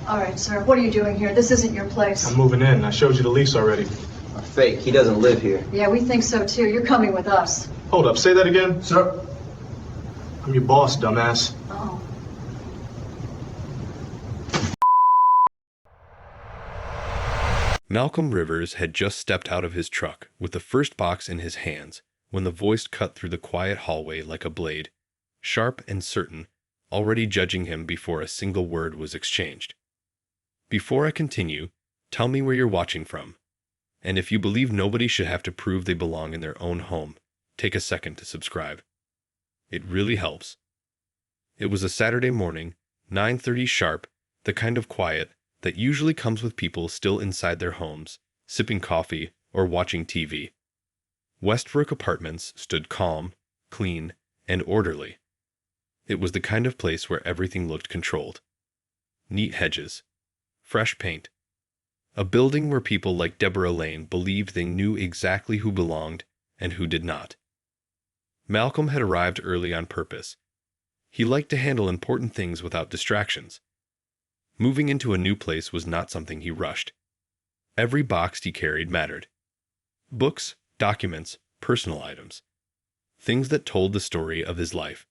All right, sir. What are you doing here? This isn't your place. I'm moving in. I showed you the lease already. Fake. He doesn't live here. Yeah, we think so too. You're coming with us. Hold up. Say that again. Sir? I'm your boss, dumbass. Oh. Malcolm Rivers had just stepped out of his truck with the first box in his hands when the voice cut through the quiet hallway like a blade, sharp and certain, already judging him before a single word was exchanged. Before I continue, tell me where you're watching from. And if you believe nobody should have to prove they belong in their own home, take a second to subscribe. It really helps. It was a Saturday morning, 9:30 sharp, the kind of quiet that usually comes with people still inside their homes, sipping coffee or watching TV. Westbrook Apartments stood calm, clean, and orderly. It was the kind of place where everything looked controlled. Neat hedges, fresh paint. A building where people like Deborah Lane believed they knew exactly who belonged and who did not. Malcolm had arrived early on purpose. He liked to handle important things without distractions. Moving into a new place was not something he rushed. Every box he carried mattered. Books, documents, personal items. Things that told the story of his life.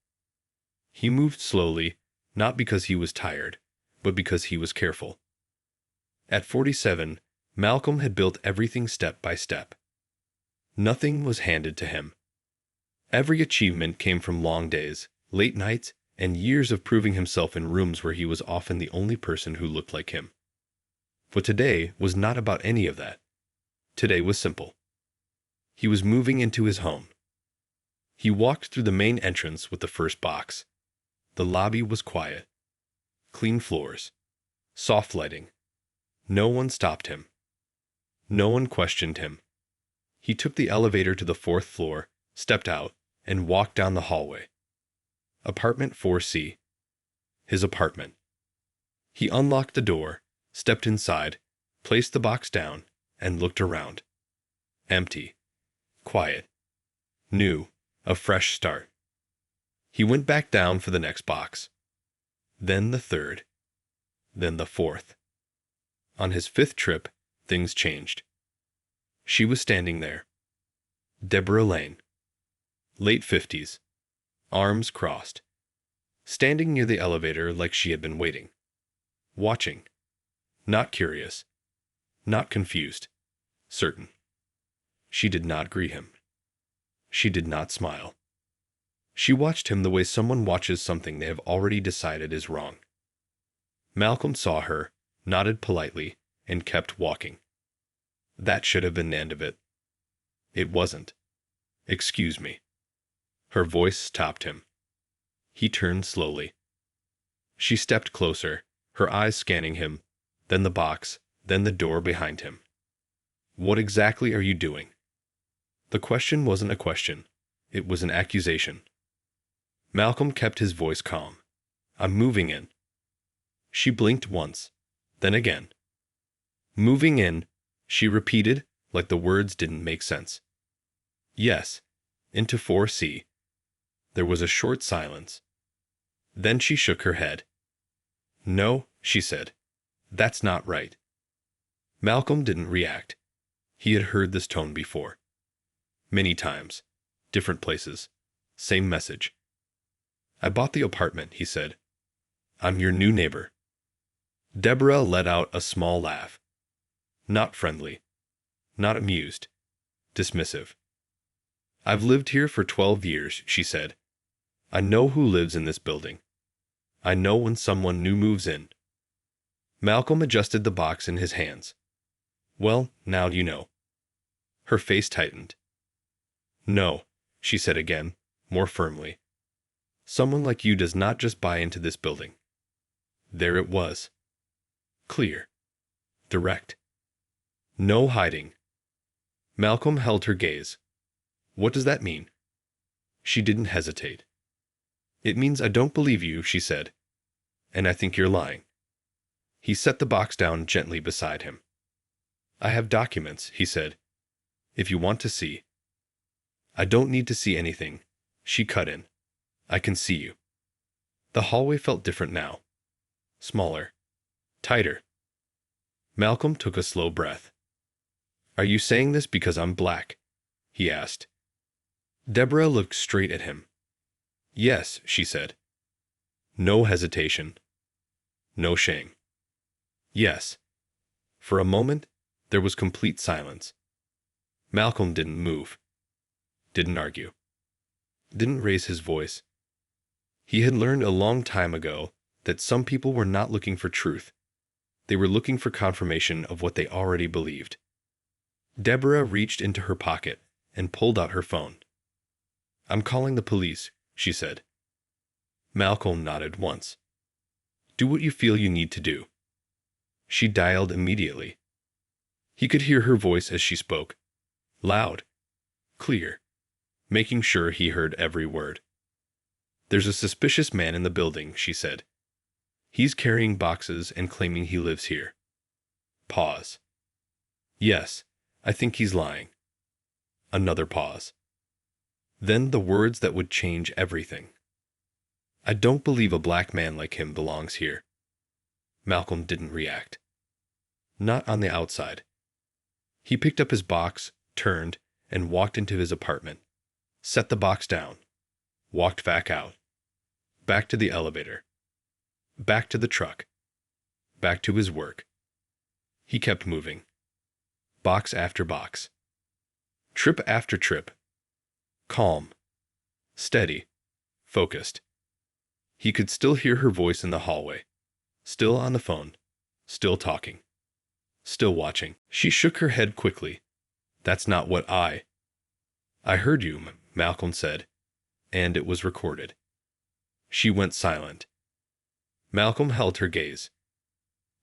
He moved slowly, not because he was tired, but because he was careful. At 47, Malcolm had built everything step by step. Nothing was handed to him. Every achievement came from long days, late nights, and years of proving himself in rooms where he was often the only person who looked like him. But today was not about any of that. Today was simple. He was moving into his home. He walked through the main entrance with the first box. The lobby was quiet. Clean floors. Soft lighting. No one stopped him. No one questioned him. He took the elevator to the 4th floor, stepped out, and walked down the hallway. Apartment 4C. His apartment. He unlocked the door, stepped inside, placed the box down, and looked around. Empty. Quiet. New. A fresh start. He went back down for the next box. Then the 3rd. Then the 4th. On his 5th trip, things changed. She was standing there. Deborah Lane. Late 50s. Arms crossed. Standing near the elevator like she had been waiting. Watching. Not curious. Not confused. Certain. She did not greet him. She did not smile. She watched him the way someone watches something they have already decided is wrong. Malcolm saw her, nodded politely, and kept walking. That should have been the end of it. It wasn't. Excuse me. Her voice stopped him. He turned slowly. She stepped closer, her eyes scanning him, then the box, then the door behind him. What exactly are you doing? The question wasn't a question. It was an accusation. Malcolm kept his voice calm. I'm moving in. She blinked once, then again. Moving in, she repeated like the words didn't make sense. Yes, into 4C. There was a short silence. Then she shook her head. No, she said. That's not right. Malcolm didn't react. He had heard this tone before. Many times. Different places. Same message. I bought the apartment, he said. I'm your new neighbor. Deborah let out a small laugh. Not friendly. Not amused. Dismissive. I've lived here for 12 years, she said. I know who lives in this building. I know when someone new moves in. Malcolm adjusted the box in his hands. Well, now you know. Her face tightened. No, she said again, more firmly. Someone like you does not just buy into this building. There it was. Clear. Direct. No hiding. Malcolm held her gaze. What does that mean? She didn't hesitate. It means I don't believe you, she said. And I think you're lying. He set the box down gently beside him. I have documents, he said. If you want to see. I don't need to see anything, she cut in. I can see you. The hallway felt different now. Smaller. Tighter. Malcolm took a slow breath. Are you saying this because I'm black? He asked. Deborah looked straight at him. Yes, she said. No hesitation. No shame. Yes. For a moment, there was complete silence. Malcolm didn't move. Didn't argue. Didn't raise his voice. He had learned a long time ago that some people were not looking for truth. They were looking for confirmation of what they already believed. Deborah reached into her pocket and pulled out her phone. I'm calling the police, she said. Malcolm nodded once. Do what you feel you need to do. She dialed immediately. He could hear her voice as she spoke. Loud. Clear. Making sure he heard every word. There's a suspicious man in the building, she said. He's carrying boxes and claiming he lives here. Pause. Yes, I think he's lying. Another pause. Then the words that would change everything. I don't believe a black man like him belongs here. Malcolm didn't react. Not on the outside. He picked up his box, turned, and walked into his apartment. Set the box down. Walked back out. Back to the elevator. Back to the truck. Back to his work. He kept moving. Box after box. Trip after trip. Calm. Steady. Focused. He could still hear her voice in the hallway. Still on the phone. Still talking. Still watching. She shook her head quickly. That's not what I heard you, Malcolm said, and it was recorded. She went silent. Malcolm held her gaze.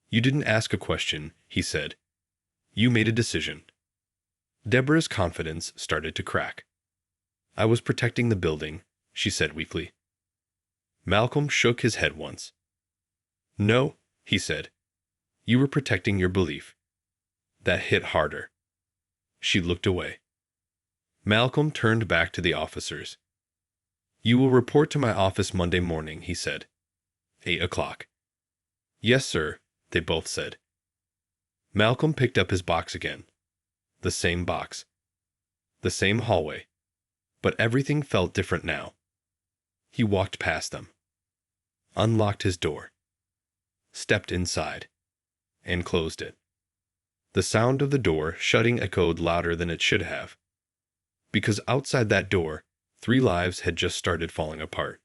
You didn't ask a question, he said. You made a decision. Deborah's confidence started to crack. I was protecting the building, she said weakly. Malcolm shook his head once. No, he said. You were protecting your belief. That hit harder. She looked away. Malcolm turned back to the officers. You will report to my office Monday morning, he said. 8 o'clock. Yes, sir, they both said. Malcolm picked up his box again. The same box. The same hallway. But everything felt different now. He walked past them. Unlocked his door. Stepped inside. And closed it. The sound of the door shutting echoed louder than it should have. Because outside that door, 3 lives had just started falling apart.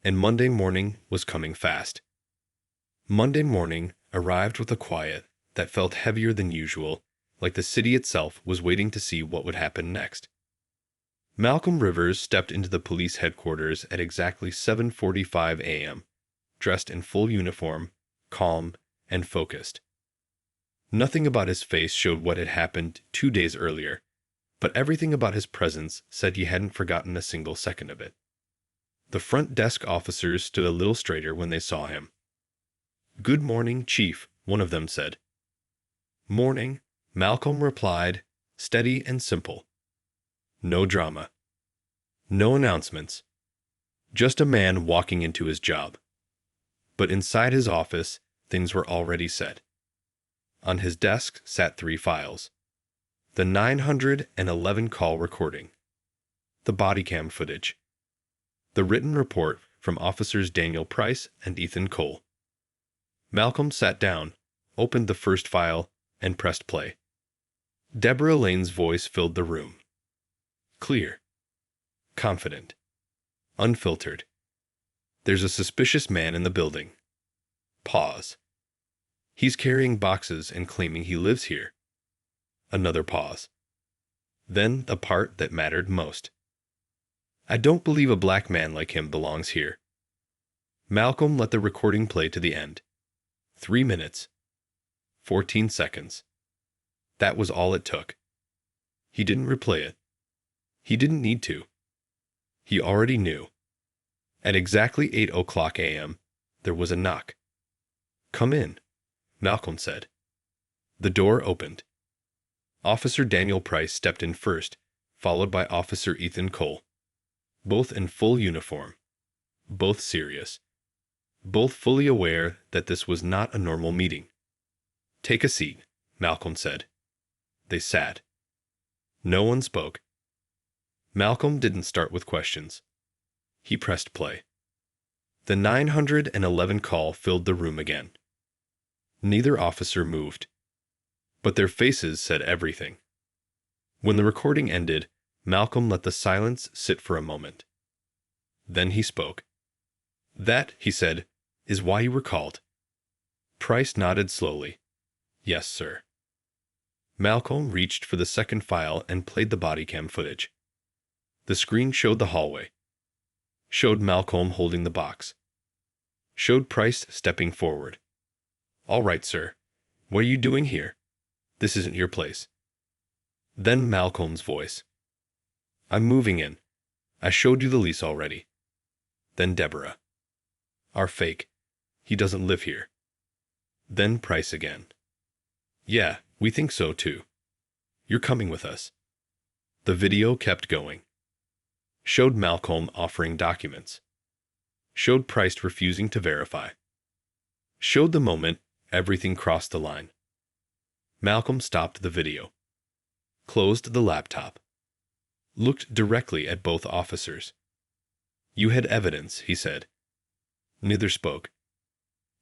And Monday morning was coming fast. Monday morning arrived with a quiet that felt heavier than usual, like the city itself was waiting to see what would happen next. Malcolm Rivers stepped into the police headquarters at exactly 7:45 a.m., dressed in full uniform, calm, and focused. Nothing about his face showed what had happened 2 days earlier, but everything about his presence said he hadn't forgotten a single second of it. The front desk officers stood a little straighter when they saw him. Good morning, Chief, one of them said. Morning, Malcolm replied, steady and simple. No drama. No announcements. Just a man walking into his job. But inside his office, things were already set. On his desk sat 3 files. The 911 call recording. The body cam footage. The written report from officers Daniel Price and Ethan Cole. Malcolm sat down, opened the first file, and pressed play. Deborah Lane's voice filled the room. Clear. Confident. Unfiltered. There's a suspicious man in the building. Pause. He's carrying boxes and claiming he lives here. Another pause. Then the part that mattered most. I don't believe a black man like him belongs here. Malcolm let the recording play to the end. 3 minutes. 14 seconds. That was all it took. He didn't replay it. He didn't need to. He already knew. At exactly 8 o'clock a.m., there was a knock. Come in, Malcolm said. The door opened. Officer Daniel Price stepped in first, followed by Officer Ethan Cole. Both in full uniform. Both serious. both fully aware that this was not a normal meeting. "Take a seat," Malcolm said. They sat. No one spoke. Malcolm didn't start with questions. He pressed play. The 911 call filled the room again. Neither officer moved, but their faces said everything. When the recording ended, Malcolm let the silence sit for a moment. Then he spoke. "That," he said, "is why you were called." Price nodded slowly. "Yes, sir." Malcolm reached for the second file and played the body cam footage. The screen showed the hallway, showed Malcolm holding the box, showed Price stepping forward. "All right, sir. What are you doing here? This isn't your place." Then Malcolm's voice. "I'm moving in. I showed you the lease already." Then Deborah. "Our fake. He doesn't live here." Then Price again. "Yeah, we think so too. You're coming with us." The video kept going. Showed Malcolm offering documents. Showed Price refusing to verify. Showed the moment everything crossed the line. Malcolm stopped the video. Closed the laptop. Looked directly at both officers. "You had evidence," he said. Neither spoke.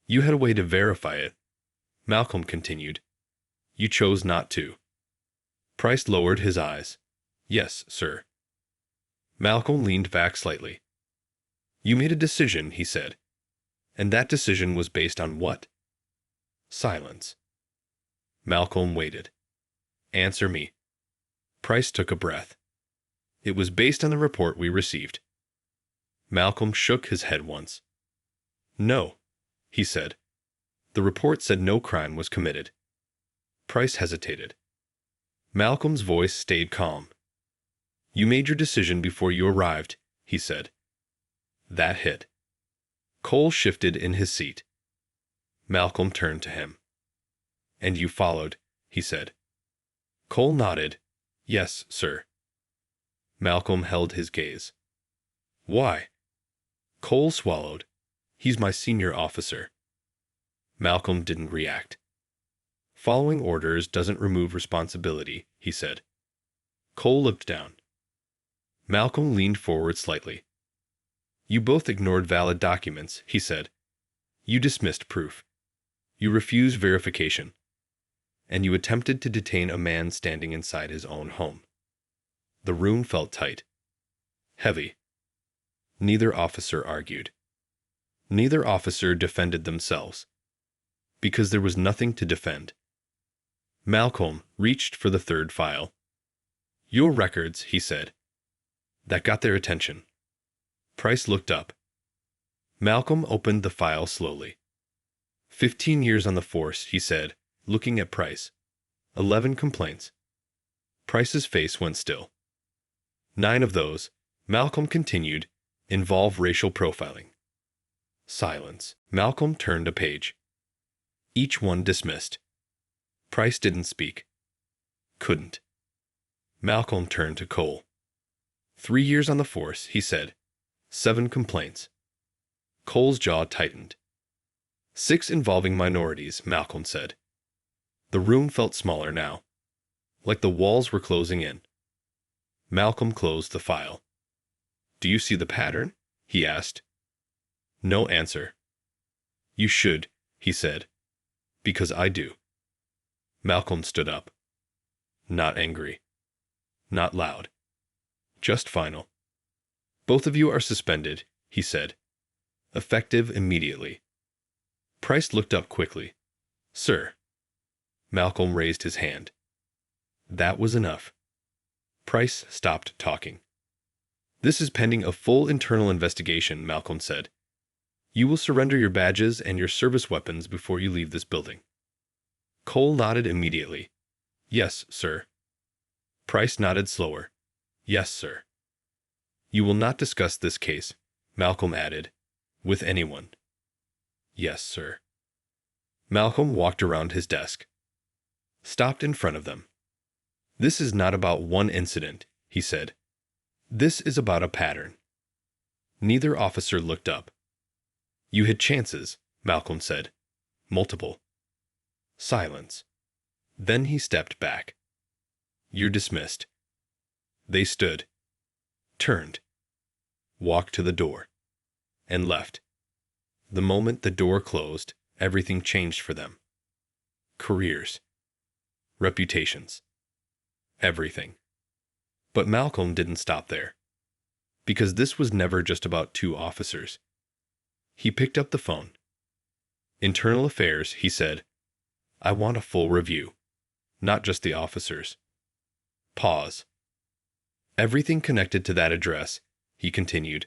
"You had a way to verify it," Malcolm continued. "You chose not to." Price lowered his eyes. "Yes, sir." Malcolm leaned back slightly. "You made a decision," he said. "And that decision was based on what?" Silence. Malcolm waited. "Answer me." Price took a breath. "It was based on the report we received." Malcolm shook his head once. "No," he said. "The report said no crime was committed." Price hesitated. Malcolm's voice stayed calm. "You made your decision before you arrived," he said. That hit. Cole shifted in his seat. Malcolm turned to him. "And you followed," he said. Cole nodded. "Yes, sir." Malcolm held his gaze. "Why?" Cole swallowed. "He's my senior officer." Malcolm didn't react. "Following orders doesn't remove responsibility," he said. Cole looked down. Malcolm leaned forward slightly. "You both ignored valid documents," he said. "You dismissed proof. You refused verification. And you attempted to detain a man standing inside his own home." The room felt tight. Heavy. Neither officer argued. Neither officer defended themselves. Because there was nothing to defend. Malcolm reached for the third file. "Your records," he said. That got their attention. Price looked up. Malcolm opened the file slowly. 15 years on the force, he said, looking at Price. 11 complaints. Price's face went still. 9 of those, Malcolm continued, involve racial profiling. Silence. Malcolm turned a page. Each one dismissed. Price didn't speak. Couldn't. Malcolm turned to Cole. 3 years on the force, he said. 7 complaints. Cole's jaw tightened. 6 involving minorities, Malcolm said. The room felt smaller now, like the walls were closing in. Malcolm closed the file. "Do you see the pattern?" he asked. No answer. "You should," he said, "because I do." Malcolm stood up. Not angry. Not loud. Just final. "Both of you are suspended," he said. "Effective immediately." Price looked up quickly. "Sir." Malcolm raised his hand. That was enough. Price stopped talking. "This is pending a full internal investigation," Malcolm said. "You will surrender your badges and your service weapons before you leave this building." Cole nodded immediately. "Yes, sir." Price nodded slower. "Yes, sir." "You will not discuss this case," Malcolm added, "with anyone." "Yes, sir." Malcolm walked around his desk. Stopped in front of them. "This is not about one incident," he said. "This is about a pattern." Neither officer looked up. You had chances, Malcolm said. Multiple. Silence. Then he stepped back. You're dismissed. They stood, turned, walked to the door, and left. The moment the door closed, everything changed for them. Careers. Reputations. Everything. But Malcolm didn't stop there. Because this was never just about two officers. He picked up the phone. Internal Affairs, he said. I want a full review. Not just the officers. Pause. Everything connected to that address, he continued.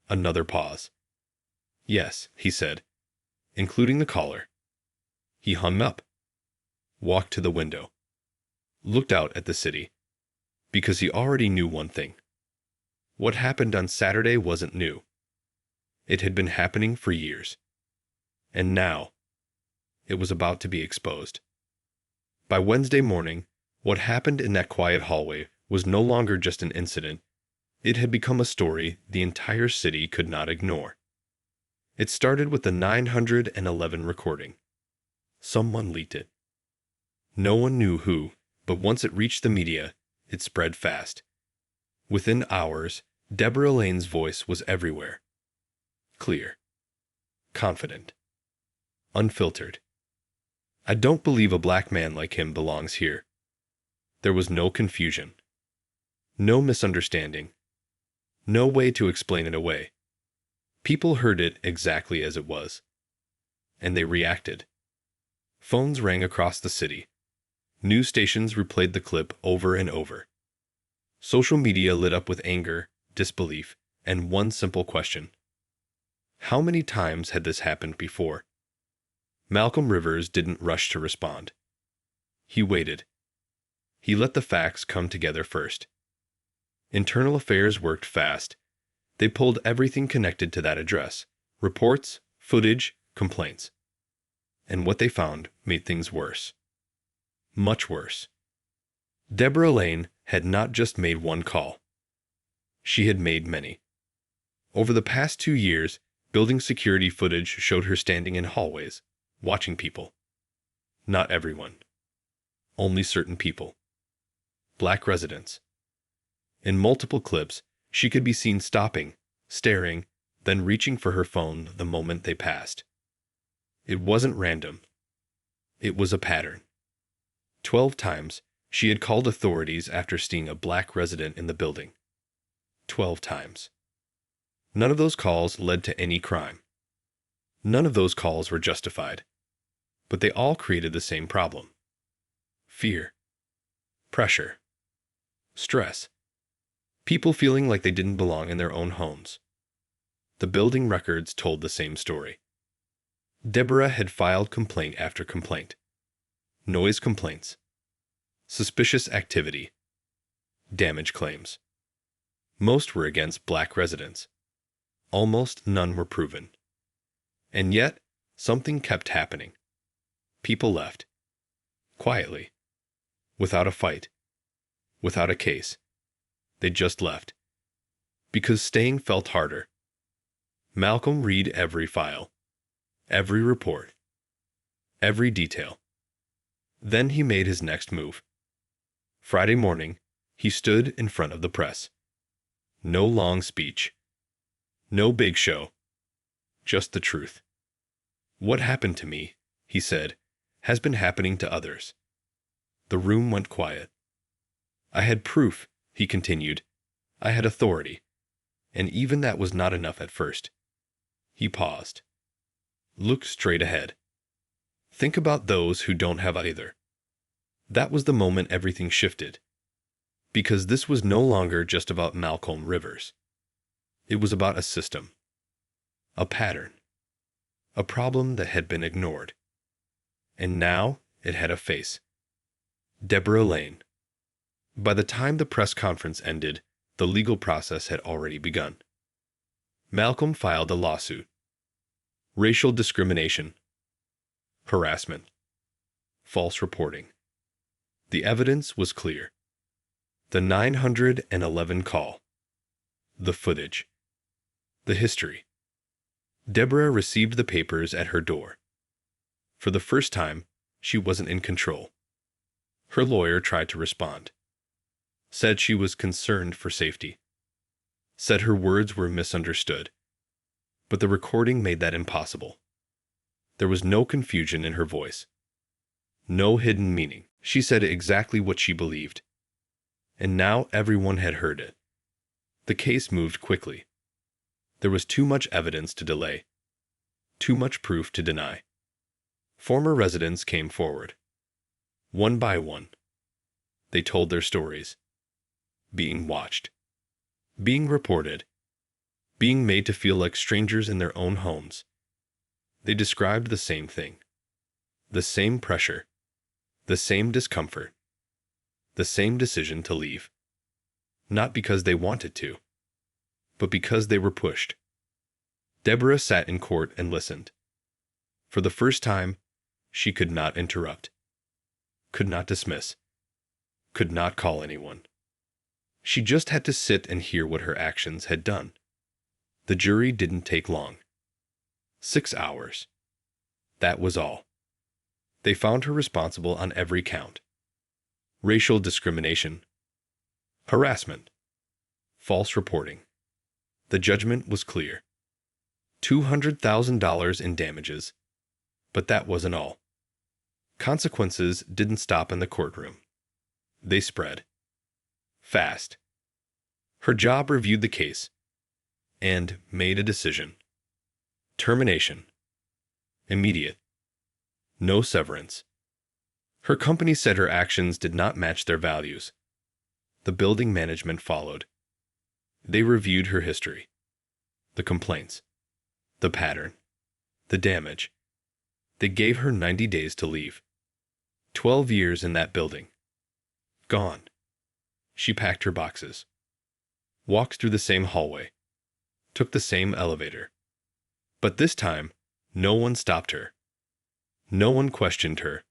Another pause. Yes, he said, including the caller. He hung up, walked to the window, looked out at the city, because he already knew one thing. What happened on Saturday wasn't new. It had been happening for years. And now, it was about to be exposed. By Wednesday morning, what happened in that quiet hallway was no longer just an incident. It had become a story the entire city could not ignore. It started with the 911 recording. Someone leaked it. No one knew who, but once it reached the media, it spread fast. Within hours, Deborah Lane's voice was everywhere. Clear. Confident. Unfiltered. I don't believe a black man like him belongs here. There was no confusion. No misunderstanding. No way to explain it away. People heard it exactly as it was. And they reacted. Phones rang across the city. News stations replayed the clip over and over. Social media lit up with anger, disbelief, and one simple question. How many times had this happened before? Malcolm Rivers didn't rush to respond. He waited. He let the facts come together first. Internal Affairs worked fast. They pulled everything connected to that address. Reports, footage, complaints. And what they found made things worse. Much worse. Deborah Lane had not just made one call. She had made many. Over the past 2 years, building security footage showed her standing in hallways, watching people. Not everyone. Only certain people. Black residents. In multiple clips, she could be seen stopping, staring, then reaching for her phone the moment they passed. It wasn't random. It was a pattern. 12 times, she had called authorities after seeing a black resident in the building. 12 times. None of those calls led to any crime. None of those calls were justified. But they all created the same problem. Fear. Pressure. Stress. People feeling like they didn't belong in their own homes. The building records told the same story. Deborah had filed complaint after complaint. Noise complaints. Suspicious activity. Damage claims. Most were against black residents. Almost none were proven. And yet, something kept happening. People left. Quietly. Without a fight. Without a case. They just left. Because staying felt harder. Malcolm read every file. Every report. Every detail. Then he made his next move. Friday morning, he stood in front of the press. No long speech. No big show. Just the truth. What happened to me, he said, has been happening to others. The room went quiet. I had proof, he continued. I had authority. And even that was not enough at first. He paused. Look straight ahead. Think about those who don't have either. That was the moment everything shifted. Because this was no longer just about Malcolm Rivers. It was about a system. A pattern. A problem that had been ignored. And now it had a face. Deborah Lane. By the time the press conference ended, the legal process had already begun. Malcolm filed a lawsuit. Racial discrimination. Harassment. False reporting. The evidence was clear. The 911 call. The footage. The history. Deborah received the papers at her door. For the first time, she wasn't in control. Her lawyer tried to respond. Said she was concerned for safety. Said her words were misunderstood. But the recording made that impossible. There was no confusion in her voice. No hidden meaning. She said exactly what she believed. And now everyone had heard it. The case moved quickly. There was too much evidence to delay. Too much proof to deny. Former residents came forward. One by one. They told their stories. Being watched. Being reported. Being made to feel like strangers in their own homes. They described the same thing. The same pressure. The same discomfort. The same decision to leave. Not because they wanted to, but because they were pushed. Deborah sat in court and listened. For the first time, she could not interrupt. Could not dismiss. Could not call anyone. She just had to sit and hear what her actions had done. The jury didn't take long. 6 hours. That was all. They found her responsible on every count. Racial discrimination. Harassment. False reporting. The judgment was clear. $200,000 in damages. But that wasn't all. Consequences didn't stop in the courtroom. They spread. Fast. Her job reviewed the case and made a decision. Termination. Immediate. No severance. Her company said her actions did not match their values. The building management followed. They reviewed her history. The complaints. The pattern. The damage. They gave her 90 days to leave. 12 years in that building. Gone. She packed her boxes. Walked through the same hallway. Took the same elevator. But this time, no one stopped her. No one questioned her.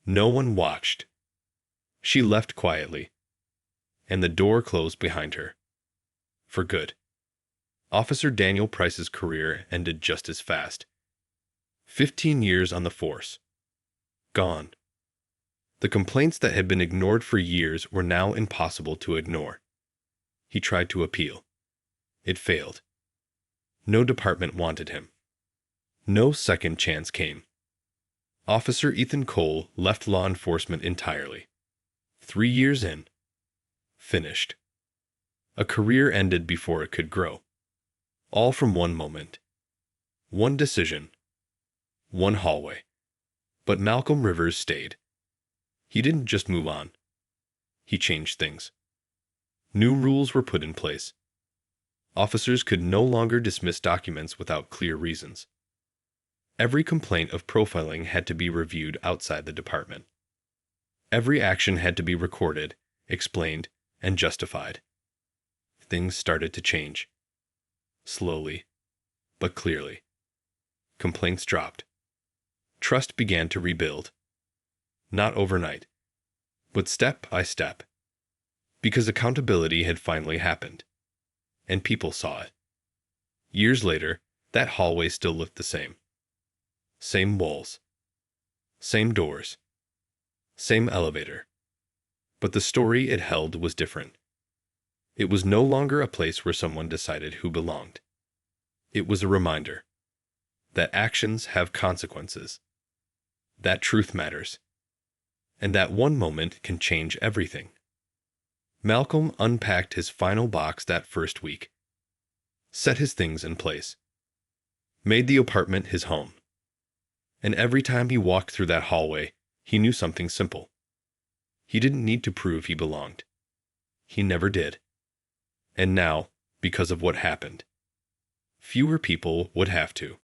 No one watched. She left quietly. And the door closed behind her. For good. Officer Daniel Price's career ended just as fast. 15 years on the force. Gone. The complaints that had been ignored for years were now impossible to ignore. He tried to appeal. It failed. No department wanted him. No second chance came. Officer Ethan Cole left law enforcement entirely. 3 years in. Finished. A career ended before it could grow. All from one moment. One decision. One hallway. But Malcolm Rivers stayed. He didn't just move on. He changed things. New rules were put in place. Officers could no longer dismiss documents without clear reasons. Every complaint of profiling had to be reviewed outside the department. Every action had to be recorded, explained, and justified. Things started to change. Slowly, but clearly. Complaints dropped. Trust began to rebuild. Not overnight, but step by step. Because accountability had finally happened. And people saw it. Years later, that hallway still looked the same. Same walls. Same doors. Same elevator. But the story it held was different. It was no longer a place where someone decided who belonged. It was a reminder that actions have consequences, that truth matters, and that one moment can change everything. Malcolm unpacked his final box that first week, set his things in place, made the apartment his home. And every time he walked through that hallway, he knew something simple. He didn't need to prove he belonged. He never did. And now, because of what happened, fewer people would have to.